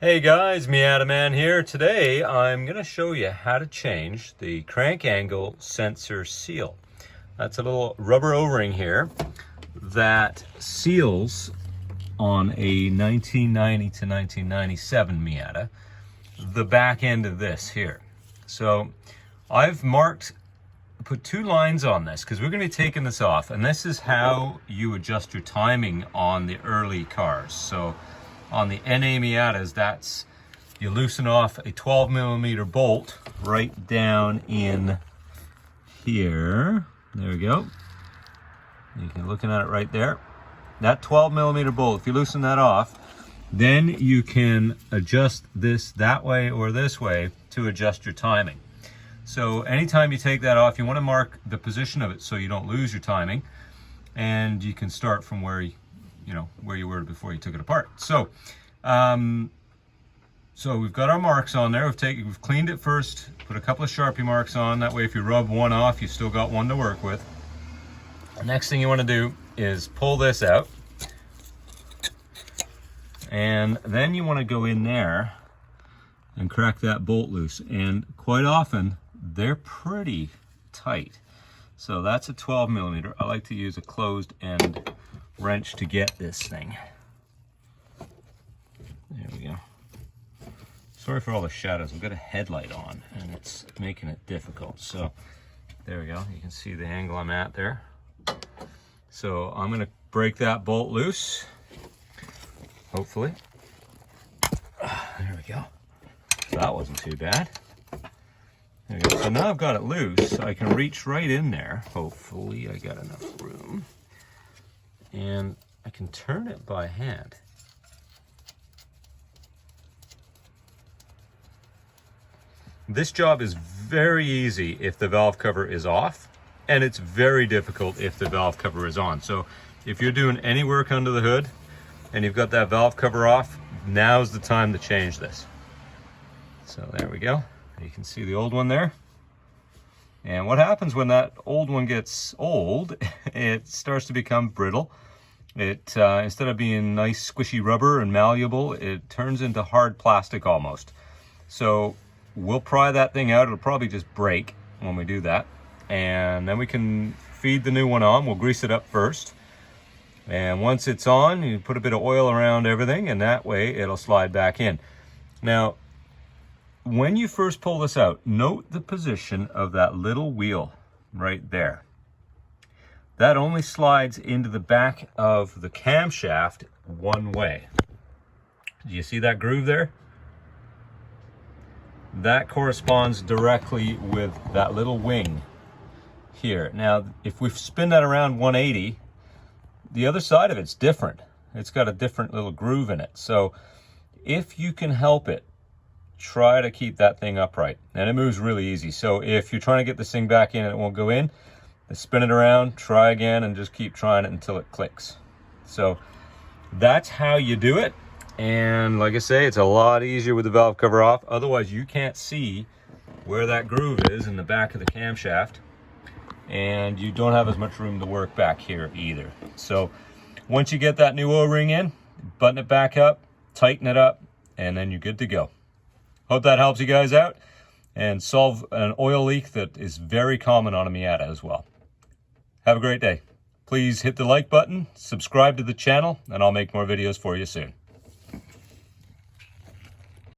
Hey guys, Miata Man here. Today I'm going to show you how to change the crank angle sensor seal. That's a little rubber O-ring here that seals on a 1990 to 1997 Miata the back end of this here. So I've put two lines on this because we're going to be taking this off, and this is how you adjust your timing on the early cars. So on the NA Miatas, you loosen off a 12mm bolt right down in here. There we go. You can looking at it right there. That 12mm bolt, if you loosen that off, then you can adjust this that way or this way to adjust your timing. So anytime you take that off, you want to mark the position of it so you don't lose your timing, and you can start from where you were before you took it apart. So so we've got our marks on there. We've cleaned it first, put a couple of Sharpie marks on. That way if you rub one off, you still got one to work with. The next thing you want to do is pull this out, and then you want to go in there and crack that bolt loose. And quite often they're pretty tight. So that's a 12mm. I like to use a closed end wrench to get this thing. There we go. Sorry for all the shadows. I've got a headlight on and it's making it difficult. So there we go. You can see the angle I'm at there. So I'm going to break that bolt loose, hopefully. There we go. That wasn't too bad. There we go. So now I've got it loose. I can reach right in there. Hopefully I got enough room. And I can turn it by hand. This job is very easy if the valve cover is off, and it's very difficult if the valve cover is on. So if you're doing any work under the hood and you've got that valve cover off, now's the time to change this. So there we go. You can see the old one there. And what happens when that old one gets old, it starts to become brittle. It instead of being nice squishy rubber and malleable, it turns into hard plastic almost. So we'll pry that thing out. It'll probably just break when we do that. And then we can feed the new one on. We'll grease it up first. And once it's on, you put a bit of oil around everything, and that way it'll slide back in. Now, when you first pull this out, note the position of that little wheel right there. That only slides into the back of the camshaft one way. Do you see that groove there? That corresponds directly with that little wing here. Now, if we spin that around 180, the other side of it's different. It's got a different little groove in it. So if you can help it, try to keep that thing upright. And it moves really easy. So if you're trying to get this thing back in and it won't go in, spin it around, try again, and just keep trying it until it clicks. So that's how you do it. And like I say, it's a lot easier with the valve cover off. Otherwise, you can't see where that groove is in the back of the camshaft, and you don't have as much room to work back here either. So once you get that new O-ring in, button it back up, tighten it up, and then you're good to go. Hope that helps you guys out and solve an oil leak that is very common on a Miata as well. Have a great day. Please hit the like button, subscribe to the channel, and I'll make more videos for you soon.